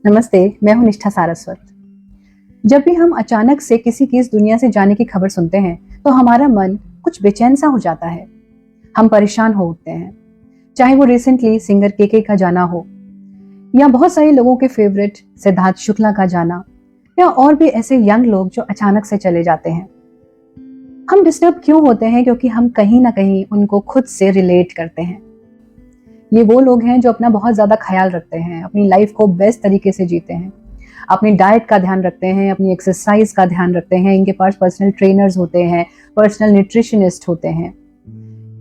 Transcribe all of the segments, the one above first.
नमस्ते, मैं हूं निष्ठा सारस्वत। जब भी हम अचानक से किसी की इस दुनिया से जाने की खबर सुनते हैं, तो हमारा मन कुछ बेचैन सा हो जाता है। हम परेशान हो उठते हैं, चाहे वो रिसेंटली सिंगर केके का जाना हो, या बहुत सारे लोगों के फेवरेट सिद्धार्थ शुक्ला का जाना, या और भी ऐसे यंग लोग जो अचानक से चले जाते हैं। हम डिस्टर्ब क्यों होते हैं? क्योंकि हम कहीं ना कहीं उनको खुद से रिलेट करते हैं। ये वो लोग हैं जो अपना बहुत ज्यादा ख्याल रखते हैं, अपनी लाइफ को बेस्ट तरीके से जीते हैं, अपनी डाइट का ध्यान रखते हैं, अपनी एक्सरसाइज का ध्यान रखते हैं, इनके पास पर्सनल ट्रेनर्स होते हैं, पर्सनल न्यूट्रिशनिस्ट होते हैं।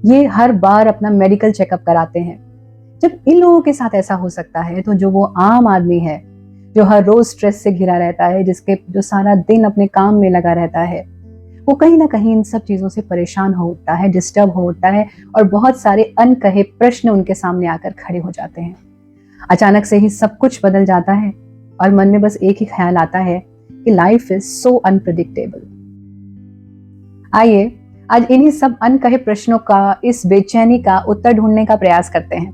ये हर बार अपना मेडिकल चेकअप कराते हैं। जब इन लोगों के साथ ऐसा हो सकता है, तो जो वो आम आदमी है, जो हर रोज स्ट्रेस से घिरा रहता है, जो सारा दिन अपने काम में लगा रहता है, वो कहीं ना कहीं इन सब चीजों से परेशान हो उठता है, डिस्टर्ब हो उठता है, और बहुत सारे अनकहे प्रश्न उनके सामने आकर खड़े हो जाते हैं। अचानक से ही सब कुछ बदल जाता है और मन में बस एक ही ख्याल आता है कि लाइफ इज सो अनप्रेडिक्टेबल। आइए आज इन्हीं सब अनकहे प्रश्नों का, इस बेचैनी का उत्तर ढूंढने का प्रयास करते हैं।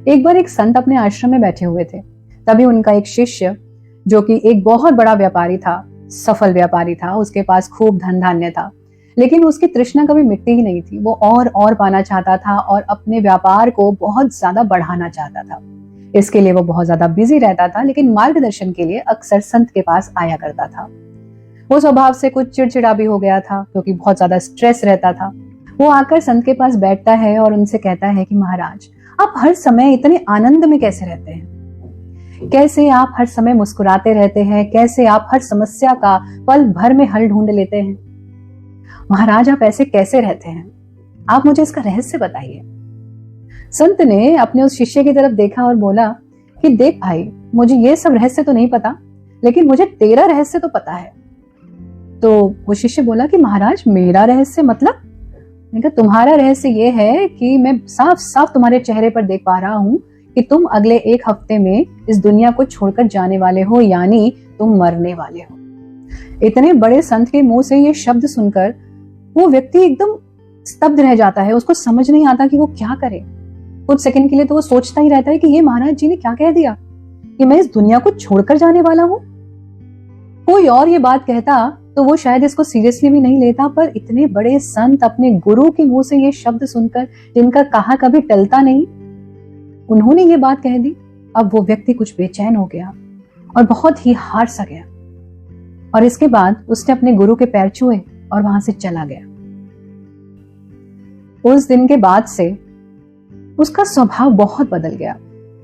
एक बार एक संत अपने आश्रम में बैठे हुए थे। तभी उनका एक शिष्य, जो कि एक बहुत बड़ा व्यापारी था, सफल व्यापारी था, उसके पास खूब धन धान्य था, लेकिन उसकी तृष्णा कभी मिटती ही नहीं थी। वो और पाना चाहता था और अपने व्यापार को बहुत ज्यादा बढ़ाना चाहता था। इसके लिए वो बहुत ज्यादा बिजी रहता था, लेकिन मार्गदर्शन के लिए अक्सर संत के पास आया करता था। वो स्वभाव से कुछ चिड़चिड़ा भी हो गया था, क्योंकि बहुत ज्यादा स्ट्रेस रहता था। वो आकर संत के पास बैठता है और उनसे कहता है कि महाराज, आप हर समय इतने आनंद में कैसे रहते हैं? कैसे आप हर समय मुस्कुराते रहते हैं? कैसे आप हर समस्या का पल भर में हल ढूंढ लेते हैं? महाराज, आप ऐसे कैसे रहते हैं? आप मुझे इसका रहस्य बताइए। संत ने अपने उस शिष्य की तरफ देखा और बोला कि देख भाई, मुझे ये सब रहस्य तो नहीं पता, लेकिन मुझे तेरा रहस्य तो पता है। तो वो शिष्य बोला कि महाराज, मेरा रहस्य मतलब? तुम्हारा रहस्य ये है कि मैं साफ साफ तुम्हारे चेहरे पर देख पा रहा हूं कि तुम अगले एक हफ्ते में इस दुनिया को छोड़कर जाने वाले हो, यानी तुम मरने वाले हो। इतने बड़े संत के मुंह से ये शब्द सुनकर वो व्यक्ति एकदम स्तब्ध रह जाता है। उसको समझ नहीं आता कि वो क्या करे। कुछ सेकंड के लिए तो वो सोचता ही रहता है कि ये महाराज जी ने क्या कह दिया कि मैं इस दुनिया को छोड़कर जाने वाला हूं। कोई और ये बात कहता तो वो शायद इसको सीरियसली भी नहीं लेता, पर इतने बड़े संत अपने गुरु के मुंह से ये शब्द सुनकर, जिनका कहा कभी टलता नहीं, उन्होंने ये बात कह दी। अब वो व्यक्ति कुछ बेचैन हो गया और बहुत ही हार सा गया, और इसके बाद उसने अपने गुरु के पैर छुए और वहां से चला गया। उस दिन के बाद से उसका स्वभाव बहुत बदल गया।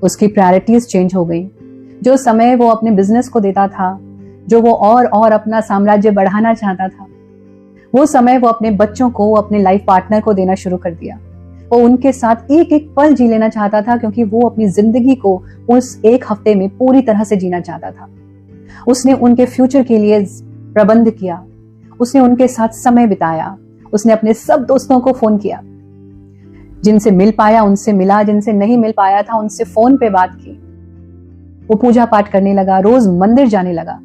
उसकी प्रायोरिटीज चेंज हो गई। जो समय वो अपने बिजनेस को देता था, जो वो और अपना साम्राज्य बढ़ाना चाहता था, वो समय वो अपने बच्चों को, अपने लाइफ पार्टनर को देना शुरू कर दिया। वो उनके साथ एक एक पल जी लेना चाहता था, क्योंकि वो अपनी जिंदगी को उस एक हफ्ते में पूरी तरह से जीना चाहता था। उसने उनके फ्यूचर के लिए प्रबंध किया, उसने उनके साथ समय बिताया, उसने अपने सब दोस्तों को फोन किया, जिनसे मिल पाया उनसे मिला, जिनसे नहीं मिल पाया था उनसे फोन पे बात की। वो पूजा पाठ करने लगा, रोज मंदिर जाने लगा।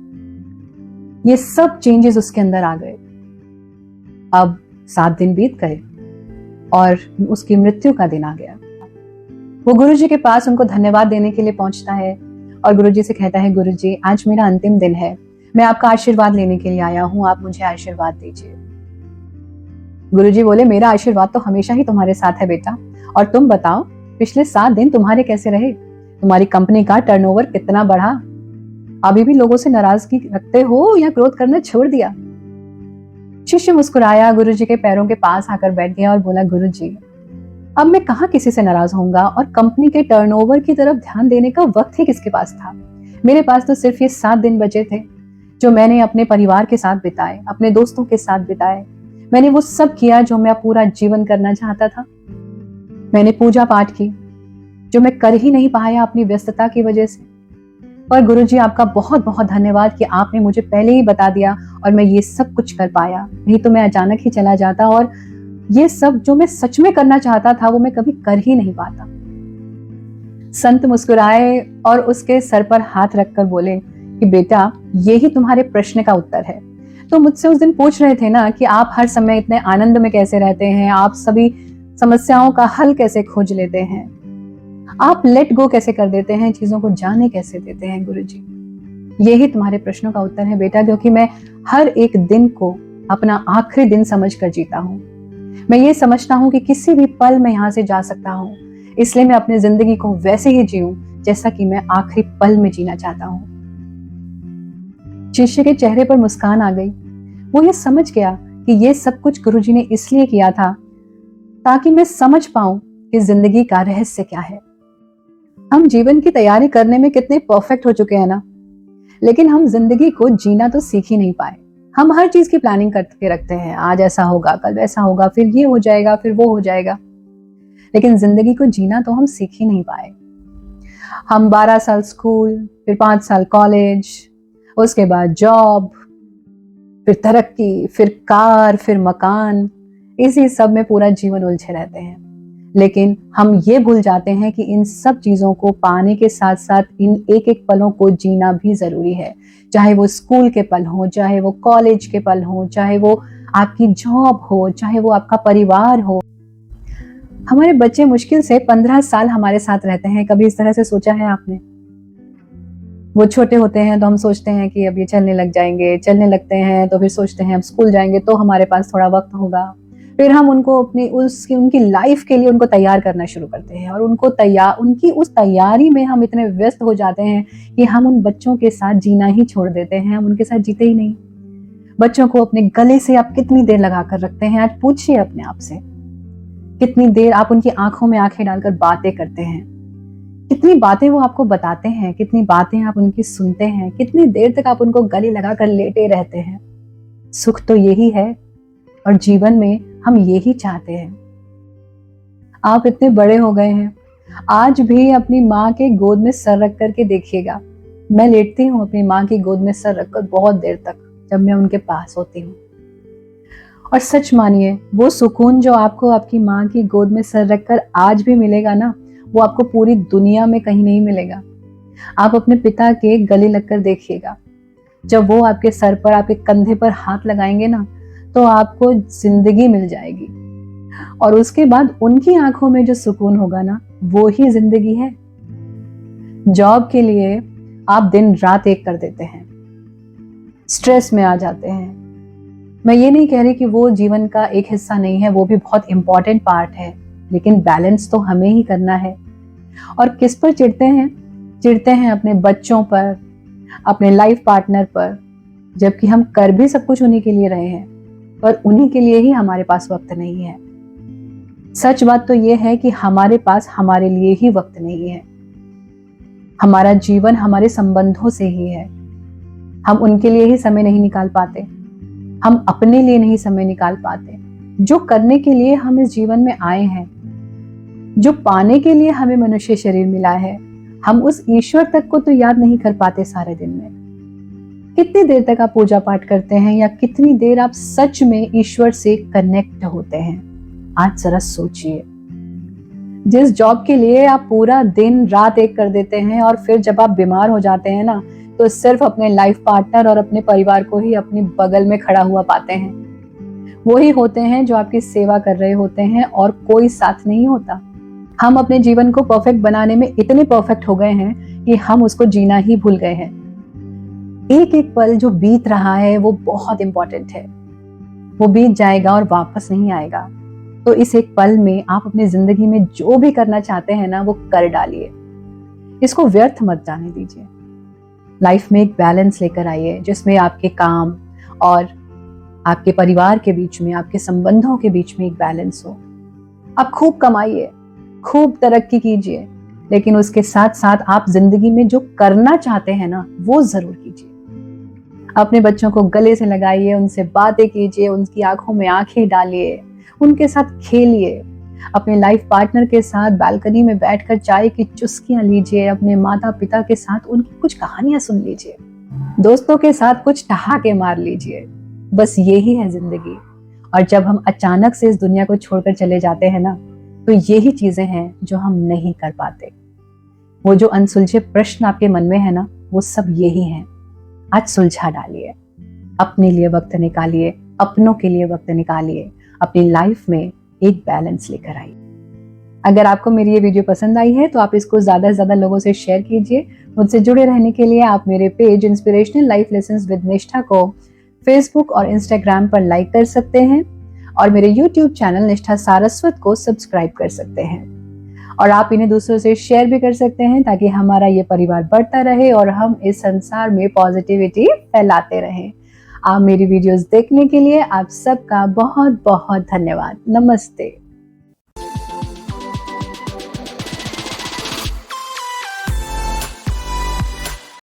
ये सब चेंजेस उसके अंदर आ गए। अब 7 दिन बीत गए और उसकी मृत्यु का दिन आ गया। वो गुरुजी के पास उनको धन्यवाद देने के लिए पहुंचता है और गुरुजी से कहता है, गुरुजी, आज मेरा अंतिम दिन है, मैं आपका आशीर्वाद लेने के लिए आया हूं, आप मुझे आशीर्वाद दीजिए। गुरुजी बोले, मेरा आशीर्वाद तो हमेशा ही तुम्हारे साथ है बेटा, और तुम बताओ पिछले 7 दिन तुम्हारे कैसे रहे? तुम्हारी कंपनी का टर्नओवर कितना बढ़ा? अभी भी लोगों से नाराजगी रखते हो या ग्रोथ करना छोड़ दिया? शिष्य मुस्कुराया, गुरुजी के पैरों के पास आकर बैठ गया और बोला, गुरुजी, अब मैं कहाँ किसी से नाराज होऊंगा, और कंपनी के टर्नओवर की तरफ ध्यान देने का वक्त ही किसके पास था? मेरे पास तो सिर्फ ये 7 दिन बचे थे, जो मैंने अपने परिवार के साथ बिताए, अपने दोस्तों के साथ बिताए। मैंने वो सब किया जो मैं पूरा जीवन करना चाहता था। मैंने पूजा पाठ की, जो मैं कर ही नहीं पाया अपनी व्यस्तता की वजह से। और गुरुजी, आपका बहुत बहुत धन्यवाद कि आपने मुझे पहले ही बता दिया और मैं ये सब कुछ कर पाया, नहीं तो मैं अचानक ही चला जाता और ये सब जो मैं सच में करना चाहता था वो मैं कभी कर ही नहीं पाता। संत मुस्कुराए और उसके सर पर हाथ रखकर बोले कि बेटा, यही तुम्हारे प्रश्न का उत्तर है। तो मुझसे उस दिन पूछ रहे थे ना कि आप हर समय इतने आनंद में कैसे रहते हैं, आप सभी समस्याओं का हल कैसे खोज लेते हैं, आप लेट गो कैसे कर देते हैं, चीजों को जाने कैसे देते हैं गुरुजी। यही तुम्हारे प्रश्नों का उत्तर है बेटा, क्योंकि मैं हर एक दिन को अपना आखिरी दिन समझकर जीता हूँ। मैं ये समझता हूँ कि किसी भी पल में यहाँ से जा सकता हूँ, इसलिए मैं अपनी जिंदगी को वैसे ही जीऊं जैसा कि मैं आखिरी पल में जीना चाहता हूँ। शिष्य के चेहरे पर मुस्कान आ गई। वो ये समझ गया कि ये सब कुछ गुरुजी ने इसलिए किया था ताकि मैं समझ पाऊं कि जिंदगी का रहस्य क्या है। हम जीवन की तैयारी करने में कितने परफेक्ट हो चुके हैं ना, लेकिन हम जिंदगी को जीना तो सीख ही नहीं पाए। हम हर चीज की प्लानिंग करके रखते हैं, आज ऐसा होगा, कल वैसा होगा, फिर ये हो जाएगा, फिर वो हो जाएगा, लेकिन जिंदगी को जीना तो हम सीख ही नहीं पाए। हम 12 साल स्कूल, फिर 5 साल कॉलेज, उसके बाद जॉब, फिर तरक्की, फिर कार, फिर मकान, इसी सब में पूरा जीवन उलझे रहते हैं। लेकिन हम ये भूल जाते हैं कि इन सब चीजों को पाने के साथ साथ इन एक एक पलों को जीना भी जरूरी है। चाहे वो स्कूल के पल हो, चाहे वो कॉलेज के पल हो, चाहे वो आपकी जॉब हो, चाहे वो आपका परिवार हो। हमारे बच्चे मुश्किल से 15 साल हमारे साथ रहते हैं। कभी इस तरह से सोचा है आपने? वो छोटे होते हैं तो हम सोचते हैं कि अब ये चलने लग जाएंगे, चलने लगते हैं तो फिर सोचते हैं अब स्कूल जाएंगे तो हमारे पास थोड़ा वक्त होगा। फिर हम उनको उनकी लाइफ के लिए उनको तैयार करना शुरू करते हैं, और उनकी उस तैयारी में हम इतने व्यस्त हो जाते हैं कि हम उन बच्चों के साथ जीना ही छोड़ देते हैं, हम उनके साथ जीते ही नहीं। बच्चों को अपने गले से आप कितनी देर लगा कर रखते हैं? आज पूछिए अपने आप से, कितनी देर आप उनकी आंखों में आंखें डालकर बातें करते हैं? कितनी बातें वो आपको बताते हैं, कितनी बातें आप उनकी सुनते हैं, कितनी देर तक आप उनको गले लगाकर लेटे रहते हैं? सुख तो यही है, और जीवन में हम यही चाहते हैं। आप इतने बड़े हो गए हैं, आज भी अपनी माँ के गोद में सर रख करके देखिएगा। मैं लेटती हूँ अपनी माँ की गोद में सर रखकर बहुत देर तक, जब मैं उनके पास होती हूँ। और सच मानिए, वो सुकून जो आपको आपकी माँ की गोद में सर रखकर आज भी मिलेगा ना, वो आपको पूरी दुनिया में कहीं नहीं मिलेगा। आप अपने पिता के गले लगकर देखिएगा, जब वो आपके सर पर, आपके कंधे पर हाथ लगाएंगे ना, तो आपको जिंदगी मिल जाएगी। और उसके बाद उनकी आंखों में जो सुकून होगा ना, वो ही जिंदगी है। जॉब के लिए आप दिन रात एक कर देते हैं, स्ट्रेस में आ जाते हैं। मैं ये नहीं कह रही कि वो जीवन का एक हिस्सा नहीं है, वो भी बहुत इंपॉर्टेंट पार्ट है, लेकिन बैलेंस तो हमें ही करना है। और किस पर चिढ़ते हैं? चिढ़ते हैं अपने बच्चों पर, अपने लाइफ पार्टनर पर, जबकि हम कर भी सब कुछ उन्हीं के लिए रहे हैं, पर उन्हीं के लिए ही हमारे पास वक्त नहीं है। सच बात तो यह है कि हमारे पास हमारे लिए ही वक्त नहीं है। हमारा जीवन हमारे संबंधों से ही है। हम उनके लिए ही समय नहीं निकाल पाते, हम अपने लिए नहीं समय निकाल पाते। जो करने के लिए हम इस जीवन में आए हैं, जो पाने के लिए हमें मनुष्य शरीर मिला है, हम उस ईश्वर तक को तो याद नहीं कर पाते सारे दिन में। कितनी देर तक आप पूजा पाठ करते हैं, या कितनी देर आप सच में ईश्वर से कनेक्ट होते हैं? आज जरा सोचिए। जिस जॉब के लिए आप पूरा दिन रात एक कर देते हैं, और फिर जब आप बीमार हो जाते हैं ना, तो सिर्फ अपने लाइफ पार्टनर और अपने परिवार को ही अपनी बगल में खड़ा हुआ पाते हैं। वही होते हैं जो आपकी सेवा कर रहे होते हैं, और कोई साथ नहीं होता। हम अपने जीवन को परफेक्ट बनाने में इतने परफेक्ट हो गए हैं कि हम उसको जीना ही भूल गए हैं। एक एक पल जो बीत रहा है वो बहुत इंपॉर्टेंट है। वो बीत जाएगा और वापस नहीं आएगा। तो इस एक पल में आप अपनी जिंदगी में जो भी करना चाहते हैं ना, वो कर डालिए। इसको व्यर्थ मत जाने दीजिए। लाइफ में एक बैलेंस लेकर आइए, जिसमें आपके काम और आपके परिवार के बीच में, आपके संबंधों के बीच में एक बैलेंस हो। आप खूब कमाइए, खूब तरक्की कीजिए, लेकिन उसके साथ साथ आप जिंदगी में जो करना चाहते हैं ना, वो जरूर कीजिए। अपने बच्चों को गले से लगाइए, उनसे बातें कीजिए, उनकी आंखों में आंखें डालिए, उनके साथ खेलिए। अपने लाइफ पार्टनर के साथ बालकनी में बैठकर चाय की चुस्कियां लीजिए। अपने माता पिता के साथ उनकी कुछ कहानियां सुन लीजिए। दोस्तों के साथ कुछ ठहाके मार लीजिए। बस यही है जिंदगी। और जब हम अचानक से इस दुनिया को छोड़कर चले जाते हैं ना, तो यही चीजें हैं जो हम नहीं कर पाते। वो जो अनसुलझे प्रश्न आपके मन में है ना, वो सब यही हैं। आज सुलझा डालिए। अपने लिए वक्त निकालिए, अपनों के लिए वक्त निकालिए, अपनी लाइफ में एक बैलेंस लेकर आइए। अगर आपको मेरी ये वीडियो पसंद आई है तो आप इसको ज़्यादा से ज़्यादा लोगों से शेयर कीजिए। मुझसे जुड़े रहने के लिए आप मेरे page inspirational life lessons with निष्ठा को फेसबुक और इंस्टाग्राम पर लाइक कर सकते हैं और मेरे यूट्यूब चैनल निष्ठा सारस्वत को सब्सक्राइब कर सकते हैं। और आप इन्हें दूसरों से शेयर भी कर सकते हैं ताकि हमारा ये परिवार बढ़ता रहे और हम इस संसार में पॉजिटिविटी फैलाते रहें। आप मेरी वीडियोस देखने के लिए आप सबका बहुत बहुत धन्यवाद। नमस्ते।